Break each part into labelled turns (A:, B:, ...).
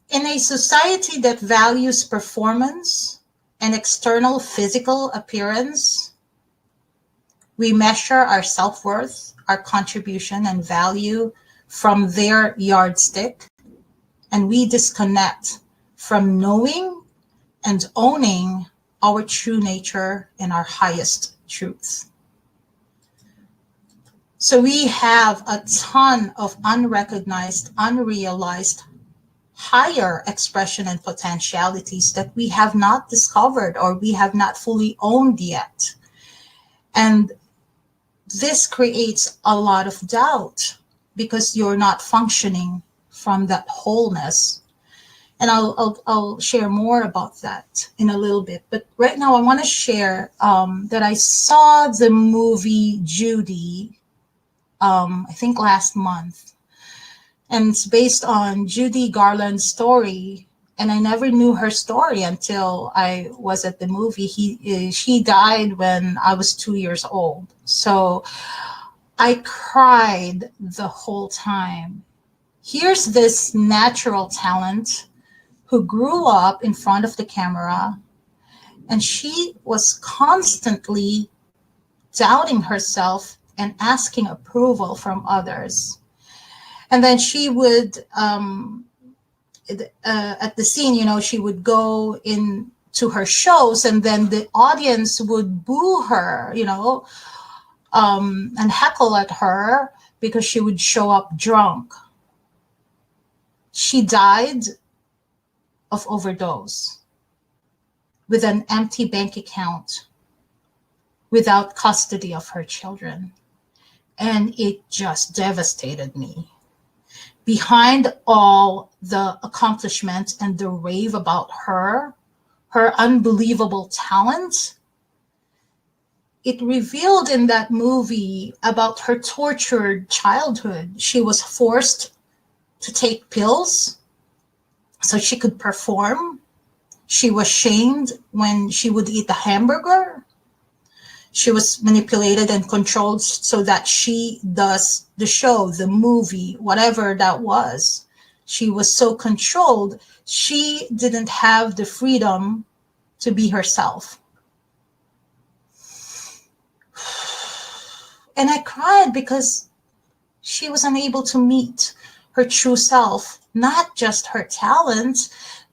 A: In a society that values performance and external physical appearance, we measure our self-worth, our contribution and value from their yardstick, and we disconnect from knowing and owning our true nature and our highest truth. So we have a ton of unrecognized, unrealized, higher expression and potentialities that we have not discovered or we have not fully owned yet. And this creates a lot of doubt because you're not functioning from that wholeness. And I'll share more about that in a little bit. But right now I want to share that I saw the movie Judy, I think last month. And it's based on Judy Garland's story. And I never knew her story until I was at the movie. She died when I was 2 years old. So I cried the whole time. Here's this natural talent who grew up in front of the camera, and she was constantly doubting herself and asking approval from others. And then she would, at the scene, she would go in to her shows, and then the audience would boo her, and heckle at her because she would show up drunk. She died of overdose with an empty bank account, without custody of her children. And it just devastated me. Behind all the accomplishments and the rave about her unbelievable talent, it revealed in that movie about her tortured childhood. She was forced to take pills so she could perform. She was shamed when she would eat a hamburger. She was manipulated and controlled so that she does the show, the movie, whatever that was. She was so controlled, she didn't have the freedom to be herself. And I cried because she was unable to meet her true self, not just her talent,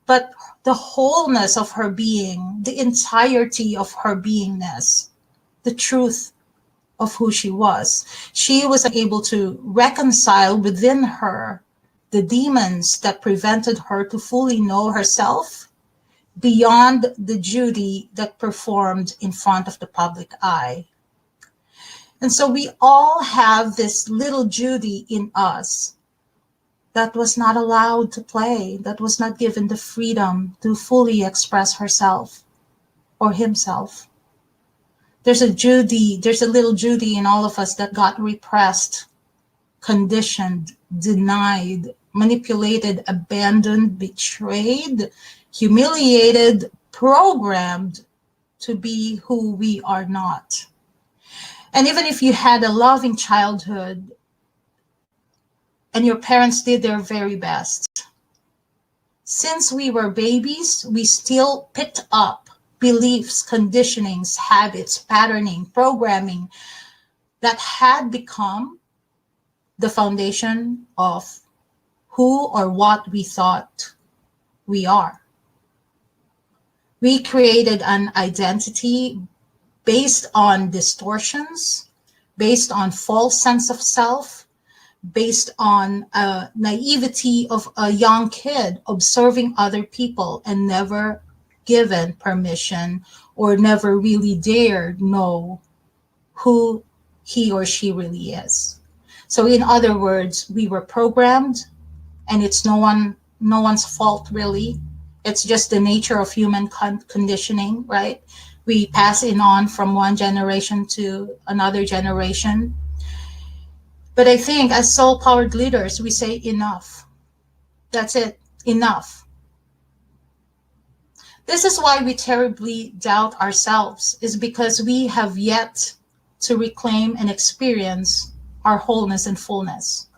A: but the wholeness of her being, the entirety of her beingness, the truth of who she was. She was able to reconcile within her the demons that prevented her to fully know herself beyond the Judy that performed in front of the public eye. And so we all have this little Judy in us that was not allowed to play, that was not given the freedom to fully express herself or himself. There's a little Judy in all of us that got repressed, conditioned, denied, manipulated, abandoned, betrayed, humiliated, programmed to be who we are not. And even if you had a loving childhood and your parents did their very best, since we were babies, we still picked up beliefs, conditionings, habits, patterning, programming that had become the foundation of who or what we thought we are. We created an identity based on distortions, based on false sense of self, based on naivety of a young kid observing other people and never given permission or never really dared know who he or she really is. So in other words, we were programmed, and it's no one's fault really. It's just the nature of human conditioning, right? We pass it on from one generation to another generation. But I think as soul-powered leaders, we say enough. That's it, enough. This is why we terribly doubt ourselves, is because we have yet to reclaim and experience our wholeness and fullness.